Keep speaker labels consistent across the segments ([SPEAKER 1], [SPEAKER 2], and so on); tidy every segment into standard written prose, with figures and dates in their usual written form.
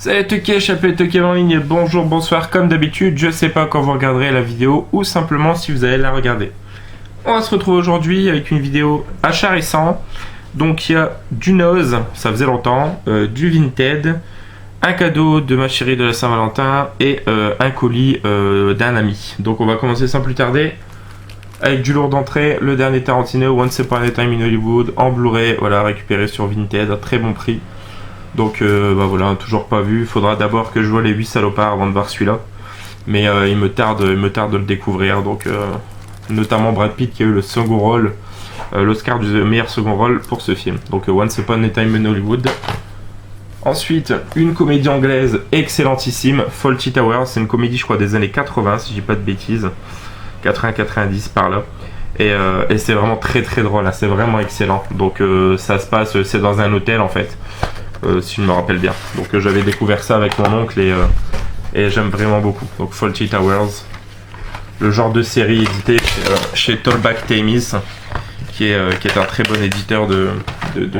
[SPEAKER 1] Salut Tuké, j'appelle Tuké en ligne, bonjour, bonsoir, comme d'habitude, je sais pas quand vous regarderez la vidéo ou simplement si vous allez la regarder. On va se retrouver aujourd'hui avec une vidéo achat récent. Donc il y a du Nose, ça faisait longtemps, du Vinted, un cadeau de ma chérie de la Saint-Valentin et un colis d'un ami. Donc on va commencer sans plus tarder avec du lourd d'entrée, le dernier Tarantino, Once Upon a Time in Hollywood, en Blu-ray, voilà, récupéré sur Vinted à très bon prix. Donc bah voilà, toujours pas vu. Il faudra d'abord que je vois les 8 salopards avant de voir celui-là. Mais il me tarde de le découvrir. Donc notamment Brad Pitt qui a eu le second rôle, l'Oscar du meilleur second rôle pour ce film. Donc Once Upon a Time in Hollywood. Ensuite, une comédie anglaise excellentissime, Fawlty Towers. C'est une comédie, je crois, des années 80, si je dis pas de bêtises. 80-90 par là. Et c'est vraiment très très drôle, hein. C'est vraiment excellent. Donc ça se passe, c'est dans un hôtel en fait. Si je me rappelle bien. Donc j'avais découvert ça avec mon oncle et j'aime vraiment beaucoup. Donc Fawlty Towers, le genre de série édité chez Tollback Thames, qui est un très bon éditeur de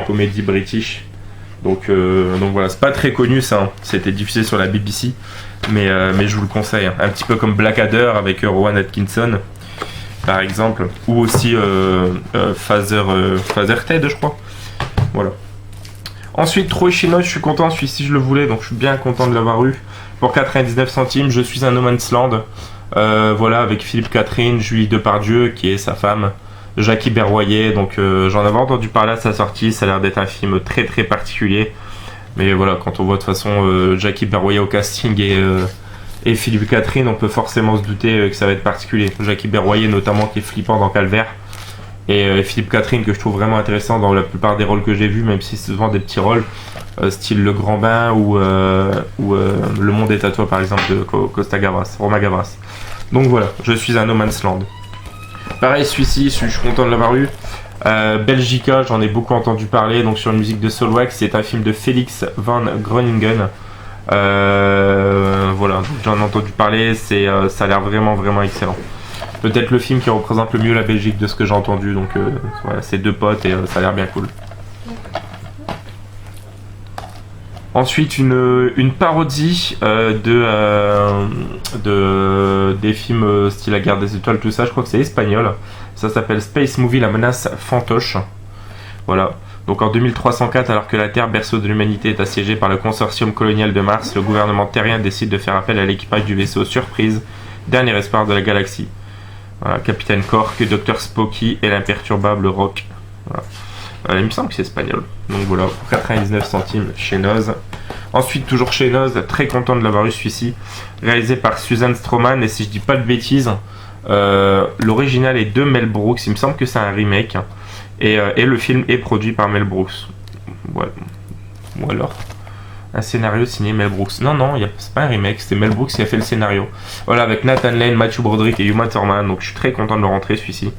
[SPEAKER 1] comédie british. Donc voilà, c'est pas très connu ça, hein. C'était diffusé sur la BBC, mais je vous le conseille, hein. Un petit peu comme Blackadder avec Rowan Atkinson par exemple, ou aussi Father Ted, je crois. Voilà. Ensuite, Troy Chinois, je suis content, celui-ci je le voulais, donc je suis bien content de l'avoir eu. Pour 99 centimes, Je suis un No Man's Land. Voilà, avec Philippe Catherine, Julie Depardieu, qui est sa femme, Jackie Berroyer. Donc j'en avais entendu parler à sa sortie, ça a l'air d'être un film très très particulier. Mais voilà, quand on voit de toute façon Jackie Berroyer au casting et Philippe Catherine, on peut forcément se douter que ça va être particulier. Jackie Berroyer notamment, qui est flippant dans Calvaire. Et Philippe Catherine, que je trouve vraiment intéressant dans la plupart des rôles que j'ai vus, même si c'est souvent des petits rôles, style Le Grand Bain ou Le Monde est à toi par exemple de Costa Gavras, Roma Gavras. Donc voilà, Je suis un No Man's Land. Pareil, celui-ci, je suis content de l'avoir eu. Belgica, j'en ai beaucoup entendu parler, donc sur une musique de Solwax, c'est un film de Felix van Groningen. Voilà, j'en ai entendu parler, ça a l'air vraiment vraiment excellent. Peut-être le film qui représente le mieux la Belgique de ce que j'ai entendu, donc voilà, c'est deux potes et ça a l'air bien cool. Ensuite, une parodie des films style La Guerre des Étoiles, tout ça, je crois que c'est espagnol. Ça s'appelle Space Movie, La Menace Fantoche. Voilà. Donc en 2304, alors que la Terre, berceau de l'humanité, est assiégée par le consortium colonial de Mars, le gouvernement terrien décide de faire appel à l'équipage du vaisseau Surprise, dernier espoir de la galaxie. Voilà, Capitaine Cork, Dr Spooky et l'imperturbable Rock. Voilà. Il me semble que c'est espagnol. Donc voilà, pour 99 centimes chez Noz. Ensuite, toujours chez Noz, très content de l'avoir eu celui-ci. Réalisé par Susan Stroman, et si je dis pas de bêtises, l'original est de Mel Brooks. Il me semble que c'est un remake. Et le film est produit par Mel Brooks. Voilà. Ou alors un scénario signé Mel Brooks. Non, c'est pas un remake, c'est Mel Brooks qui a fait le scénario. Voilà, avec Nathan Lane, Matthew Broderick et Uma Thurman. Donc je suis très content de le rentrer celui-ci.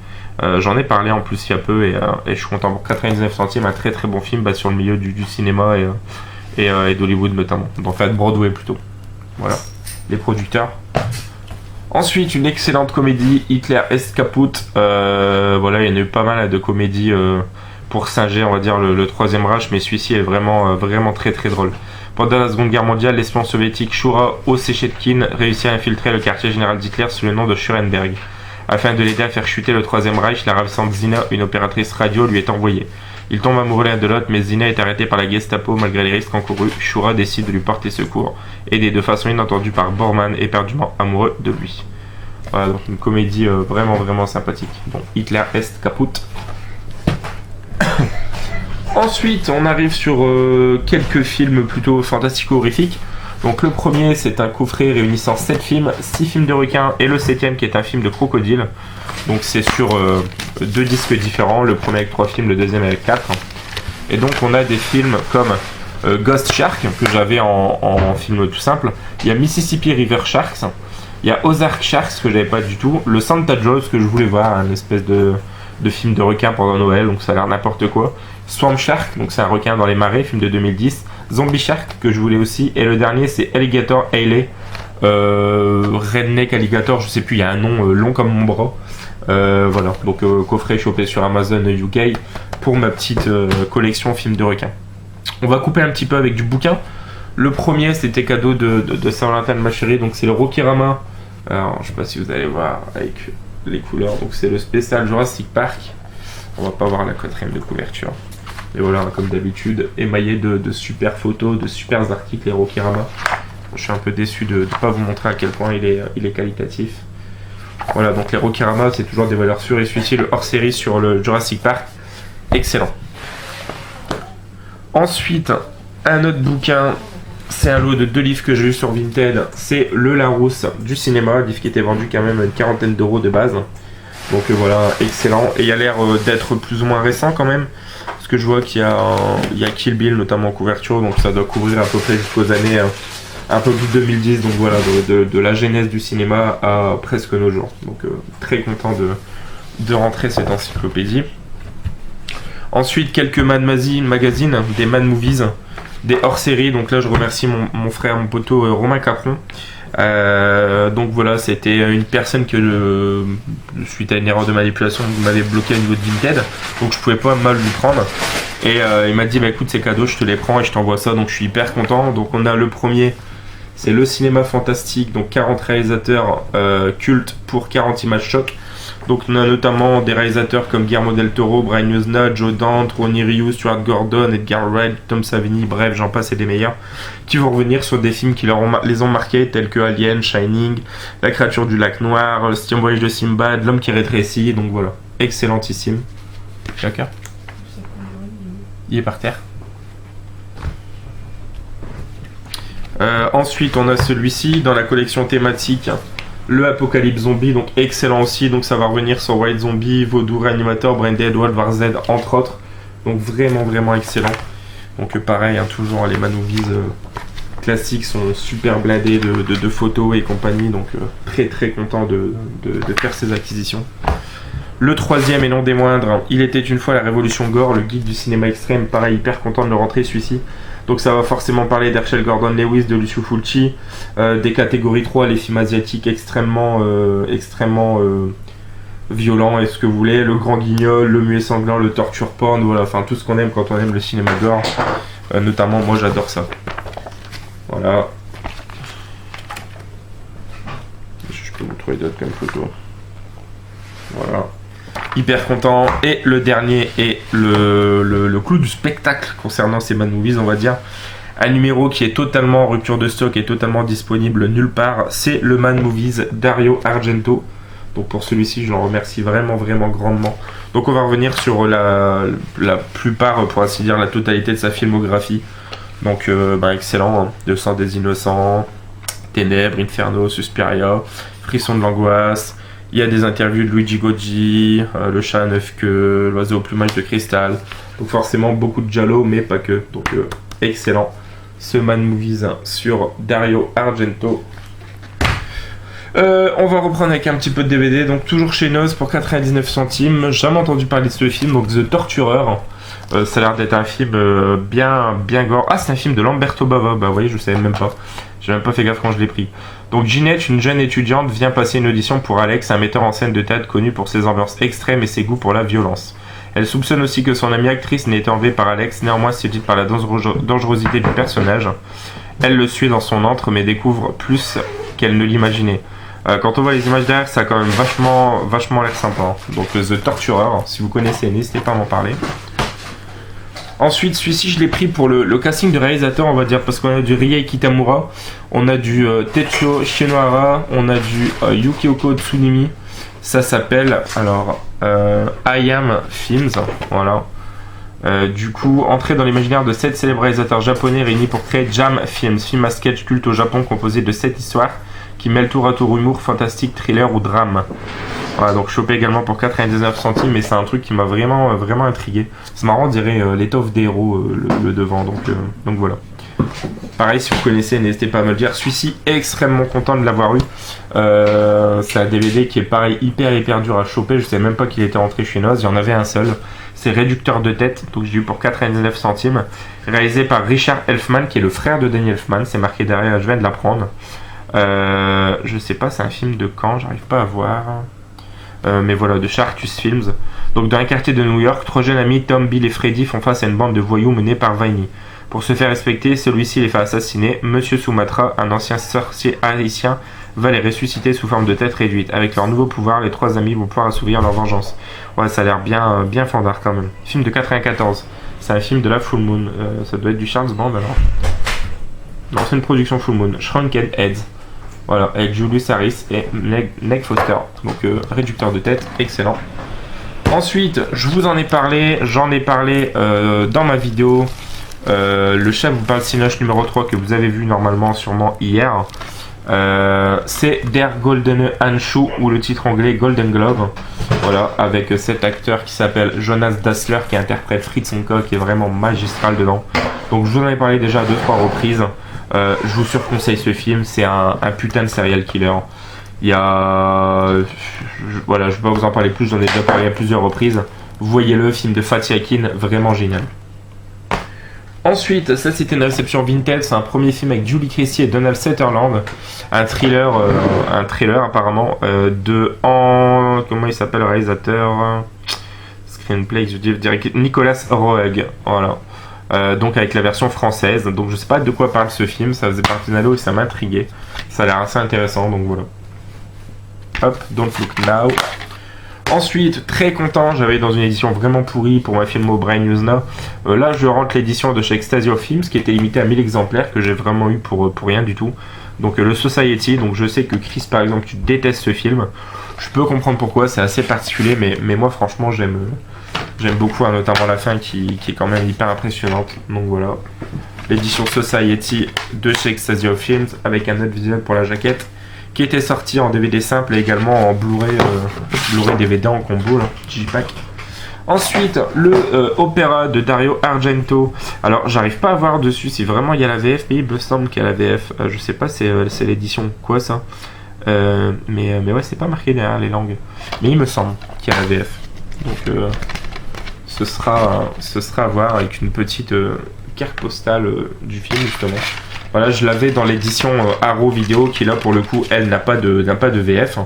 [SPEAKER 1] J'en ai parlé en plus il y a peu et je suis content. Pour 99 centimes, un très très bon film sur le milieu du cinéma et d'Hollywood notamment. Donc de Broadway plutôt. Voilà, les producteurs. Ensuite, une excellente comédie, Hitler est Caput. Voilà, il y en a eu pas mal de comédies pour singer, on va dire, le Troisième Reich, mais celui-ci est vraiment, vraiment très très drôle. Pendant la Seconde Guerre mondiale, l'espion soviétique Shura Ossechetkin réussit à infiltrer le quartier général d'Hitler sous le nom de Schurenberg. Afin de l'aider à faire chuter le Troisième Reich, la ravissante Zina, une opératrice radio, lui est envoyée. Il tombe amoureux l'un de l'autre, mais Zina est arrêtée par la Gestapo malgré les risques encourus. Shura décide de lui porter secours, aidé de façon inattendue par Bormann, éperdument amoureux de lui. Voilà, donc une comédie vraiment vraiment sympathique. Bon, Hitler est Caput. Ensuite, on arrive sur quelques films plutôt fantastico-horrifiques. Donc le premier, c'est un coffret réunissant 7 films, 6 films de requins et le 7ème qui est un film de crocodile. Donc c'est sur 2 disques différents, le premier avec 3 films, le deuxième avec 4. Et donc on a des films comme Ghost Shark, que j'avais en film tout simple. Il y a Mississippi River Sharks. Il y a Ozark Sharks, que j'avais pas du tout. Le Santa Jaws, que je voulais voir, une espèce de film de requin pendant Noël, donc ça a l'air n'importe quoi. Swamp Shark, donc c'est un requin dans les marais, film de 2010. Zombie Shark, que je voulais aussi. Et le dernier, c'est Alligator Alley. Redneck Alligator, je sais plus, il y a un nom long comme mon bras. Voilà, donc coffret chopé sur Amazon UK pour ma petite collection films de requins. On va couper un petit peu avec du bouquin. Le premier, c'était cadeau de Saint-Valentin de ma chérie, donc c'est le Rokirama. Alors, je sais pas si vous allez voir avec les couleurs, donc c'est le spécial Jurassic Park. On va pas voir la quatrième de couverture. Et voilà, comme d'habitude, émaillé de super photos, de super articles, les Rokirama. Je suis un peu déçu de ne pas vous montrer à quel point il est qualitatif. Voilà, donc les Rokirama, c'est toujours des valeurs sûres. Et celui-ci, le hors-série sur le Jurassic Park, excellent. Ensuite, un autre bouquin, c'est un lot de 2 livres que j'ai eu sur Vinted. C'est le Larousse du cinéma, un livre qui était vendu quand même à une quarantaine d'euros de base. Donc voilà, excellent. Et il a l'air d'être plus ou moins récent quand même. Parce que je vois qu'il y a Kill Bill notamment en couverture, donc ça doit couvrir à peu près jusqu'aux années un peu plus de 2010. Donc voilà, de la genèse du cinéma à presque nos jours. Donc très content de rentrer cette encyclopédie. Ensuite, quelques Mad Magazine, des Mad Movies, des hors-séries. Donc là, je remercie mon frère, mon poteau Romain Capron. Donc voilà, c'était une personne que suite à une erreur de manipulation, m'avait bloqué au niveau de Vinted. Donc je pouvais pas mal lui prendre. Et il m'a dit, bah écoute, c'est cadeau, je te les prends et je t'envoie ça. Donc je suis hyper content. Donc on a le premier, c'est le cinéma fantastique. Donc 40 réalisateurs cultes pour 40 images choc. Donc on a notamment des réalisateurs comme Guillermo del Toro, Brian Usna, Joe Dante, Ronnie Ryu, Stuart Gordon, Edgar Wright, Tom Savini, bref j'en passe et des meilleurs, qui vont revenir sur des films qui les ont marqués tels que Alien, Shining, La créature du lac noir, Le septième voyage de Simbad, L'homme qui rétrécit, donc voilà, excellentissime. Chacun. Il est par terre. Ensuite on a celui-ci dans la collection thématique. Le Apocalypse Zombie, donc excellent aussi, donc ça va revenir sur White Zombie, Vaudou, Reanimator, Branded, World War Z, entre autres. Donc vraiment excellent. Donc pareil, hein, toujours les Man Movies classiques sont super blindés de photos et compagnie, donc très content de faire ces acquisitions. Le troisième et non des moindres, Il était une fois la révolution gore, le guide du cinéma extrême, pareil, hyper content de le rentrer celui-ci. Donc ça va forcément parler d'Herschel Gordon Lewis, de Lucio Fulci, des catégories 3, les films asiatiques extrêmement violents et ce que vous voulez, le grand guignol, le muet sanglant, le torture porn, voilà, enfin tout ce qu'on aime quand on aime le cinéma gore, notamment moi j'adore ça. Voilà. Je peux vous trouver d'autres comme photos. Voilà. Hyper content. Et le dernier est le clou du spectacle concernant ces Mad Movies, on va dire. Un numéro qui est totalement en rupture de stock et totalement disponible nulle part. C'est le Mad Movies Dario Argento. Donc pour celui-ci, je l'en remercie vraiment grandement. Donc on va revenir sur la plupart, pour ainsi dire, la totalité de sa filmographie. Donc excellent. Hein. 200 des innocents, Ténèbres, Inferno, Suspiria, Frisson de l'angoisse. Il y a des interviews de Luigi Goggi, Le chat à 9 queues, L'oiseau au plumage de cristal. Donc forcément beaucoup de giallo, mais pas que. Donc excellent. Ce Mad Movies sur Dario Argento. On va reprendre avec un petit peu de DVD. Donc toujours chez Noz pour 99 centimes. Jamais entendu parler de ce film. Donc The Torturer. Ça a l'air d'être un film bien gore. Ah, c'est un film de Lamberto Bava. Bah vous voyez, je savais même pas. J'ai même pas fait gaffe quand je l'ai pris. Donc Ginette, une jeune étudiante, vient passer une audition pour Alex, un metteur en scène de théâtre connu pour ses ambiances extrêmes et ses goûts pour la violence. Elle soupçonne aussi que son amie actrice n'ait été enlevée par Alex, néanmoins séduite par la dangerosité du personnage. Elle le suit dans son antre mais découvre plus qu'elle ne l'imaginait. Quand on voit les images derrière, ça a quand même vachement l'air sympa. Hein. Donc The Torturer, si vous connaissez, n'hésitez pas à m'en parler. Ensuite, celui-ci, je l'ai pris pour le casting de réalisateur, on va dire, parce qu'on a du Riei Kitamura, on a du Tetsuo Shinohara, on a du Yukioko Tsunemi. Ça s'appelle, alors, I Am Films, voilà. Du coup, entrer dans l'imaginaire de 7 célèbres réalisateurs japonais réunis pour créer Jam Films, film à sketch culte au Japon composé de 7 histoires qui mêlent tour à tour humour, fantastique, thriller ou drame. Voilà, donc chopé également pour 99 centimes, mais c'est un truc qui m'a vraiment intrigué. C'est marrant, on dirait l'étoffe des héros, le devant, donc voilà. Pareil, si vous connaissez, n'hésitez pas à me le dire. Celui-ci, extrêmement content de l'avoir eu. C'est un DVD qui est pareil, hyper dur à choper. Je sais même pas qu'il était rentré chez Noz, il y en avait un seul. C'est Réducteur de tête, donc j'ai eu pour 99 centimes. Réalisé par Richard Elfman, qui est le frère de Danny Elfman. C'est marqué derrière, je viens de l'apprendre. Je sais pas, c'est un film de quand, j'arrive pas à voir. Mais voilà, de Sharkus Films. Donc dans un quartier de New York, 3 jeunes amis, Tom, Bill et Freddy, font face à une bande de voyous menés par Viney. Pour se faire respecter, celui-ci les fait assassiner. Monsieur Sumatra, un ancien sorcier haïtien, va les ressusciter sous forme de tête réduite. Avec leur nouveau pouvoir, les 3 amis vont pouvoir assouvir leur vengeance. Ouais, ça a l'air bien fandard quand même. Film de 94. C'est un film de la Full Moon. Ça doit être du Charles Band alors. Non, c'est une production Full Moon. Shrunken Heads. Voilà, avec Julius Harris et Meg Foster. Donc réducteur de tête, excellent. Ensuite, je vous en ai parlé, j'en ai parlé dans ma vidéo. Le chef vous parle Cinoche numéro 3 que vous avez vu normalement sûrement hier. C'est Der Goldene Handschuh ou le titre anglais Golden Glove. Voilà, avec cet acteur qui s'appelle Jonas Dassler qui interprète Fritz Honka qui est vraiment magistral dedans. Donc je vous en ai parlé déjà 2-3 reprises. Je vous surconseille ce film, c'est un putain de serial killer. Il y a... Voilà, je vais pas vous en parler plus, j'en ai déjà parlé à plusieurs reprises. Voyez-le, film de Fatih Akin, vraiment génial. Ensuite, ça c'était une réception vintage, c'est un premier film avec Julie Christie et Donald Sutherland. Un thriller apparemment, comment il s'appelle le réalisateur? Screenplay, je dirais Nicolas Roeg, voilà. Donc avec la version française, donc je sais pas de quoi parle ce film, ça faisait partie d'un lot et ça m'intriguait. Ça a l'air assez intéressant, donc voilà. Hop, Don't Look Now. Ensuite, très content, j'avais dans une édition vraiment pourrie pour ma film au Brain News Now. Là, je rentre l'édition de chez Extasio Films qui était limitée à 1000 exemplaires que j'ai vraiment eu pour rien du tout. Donc le Society, donc je sais que Chris par exemple, tu détestes ce film. Je peux comprendre pourquoi, c'est assez particulier, mais moi franchement j'aime beaucoup, hein, notamment la fin qui est quand même hyper impressionnante. Donc voilà, l'édition Society de chez Extasio Films avec un autre visuel pour la jaquette, qui était sorti en DVD simple et également en Blu-ray DVD en combo, là, Digipack. Ensuite, le opéra de Dario Argento. Alors, j'arrive pas à voir dessus si vraiment il y a la VF, mais il me semble qu'il y a la VF. Je sais pas, c'est l'édition quoi ça. Mais ouais, c'est pas marqué derrière les langues. Mais il me semble qu'il y a la VF. Donc, ce sera à voir avec une petite carte postale du film justement. Voilà, je l'avais dans l'édition Arrow Vidéo qui là pour le coup elle n'a pas de VF.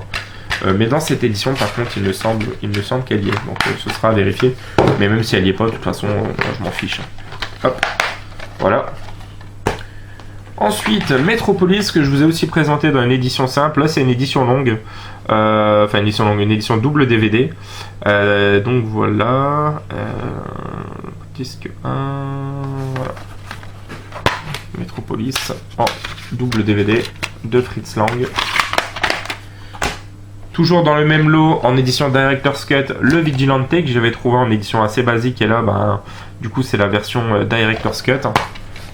[SPEAKER 1] Mais dans cette édition par contre il me semble qu'elle y est. Donc ce sera à vérifier. Mais même si elle y est pas, de toute façon moi, je m'en fiche. Hop, voilà. Ensuite, Metropolis que je vous ai aussi présenté dans une édition simple. Là c'est une édition longue. Enfin une édition longue, une édition double DVD. Donc voilà. Disque 1. Voilà. Metropolis en double DVD de Fritz Lang. Toujours dans le même lot, en édition Director's Cut, le Vigilante que j'avais trouvé en édition assez basique. Et là, bah, du coup, c'est la version Director's Cut.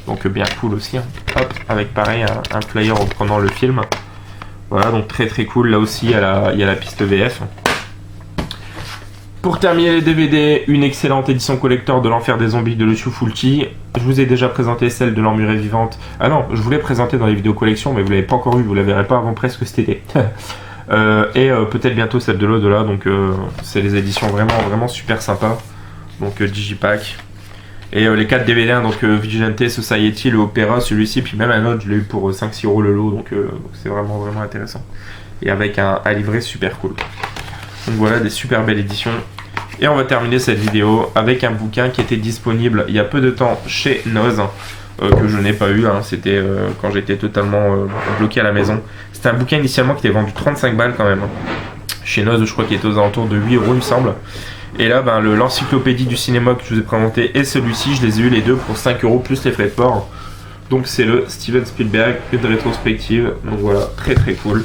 [SPEAKER 1] Donc bien cool aussi. Hein. Hop, avec pareil, un flyer reprenant le film. Voilà, donc très très cool. Là aussi, il y a la piste VF. Pour terminer les DVD, une excellente édition collector de l'Enfer des Zombies de Lucio Fulci. Je vous ai déjà présenté celle de l'Emmurée Vivante. Ah non, je voulais présenter dans les vidéos collection, mais vous l'avez pas encore vu, vous la verrez pas avant presque cet été. Peut-être bientôt celle de l'au-delà, donc c'est les éditions vraiment super sympas. Donc Digipack. Et les 4 DVD, hein, donc Vigilante, Society, le Opéra, celui-ci, puis même un autre, je l'ai eu pour 5-6 € le lot, donc c'est vraiment intéressant. Et avec un livret super cool. Donc voilà, des super belles éditions. Et on va terminer cette vidéo avec un bouquin qui était disponible il y a peu de temps chez Noz, que je n'ai pas eu, hein. C'était quand j'étais totalement bloqué à la maison. C'était un bouquin initialement qui était vendu 35 balles quand même. Chez Noz, je crois qu'il était aux alentours de 8 € il me semble. Et là, ben, l'encyclopédie du cinéma que je vous ai présenté et celui-ci, je les ai eu les deux pour 5 € plus les frais de port. Donc c'est le Steven Spielberg, une rétrospective. Donc voilà, très cool.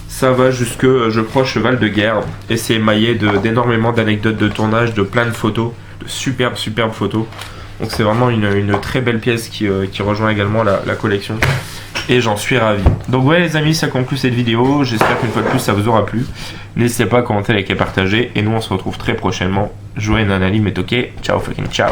[SPEAKER 1] Ça va jusque, je crois, Cheval de guerre. Et c'est émaillé d'énormément d'anecdotes de tournage, de plein de photos, de superbes photos. Donc c'est vraiment une très belle pièce qui rejoint également la collection. Et j'en suis ravi. Donc voilà les amis, ça conclut cette vidéo. J'espère qu'une fois de plus ça vous aura plu. N'hésitez pas à commenter, liker et partager. Et nous on se retrouve très prochainement. Jouez Nanali Metoke. Ciao fucking ciao.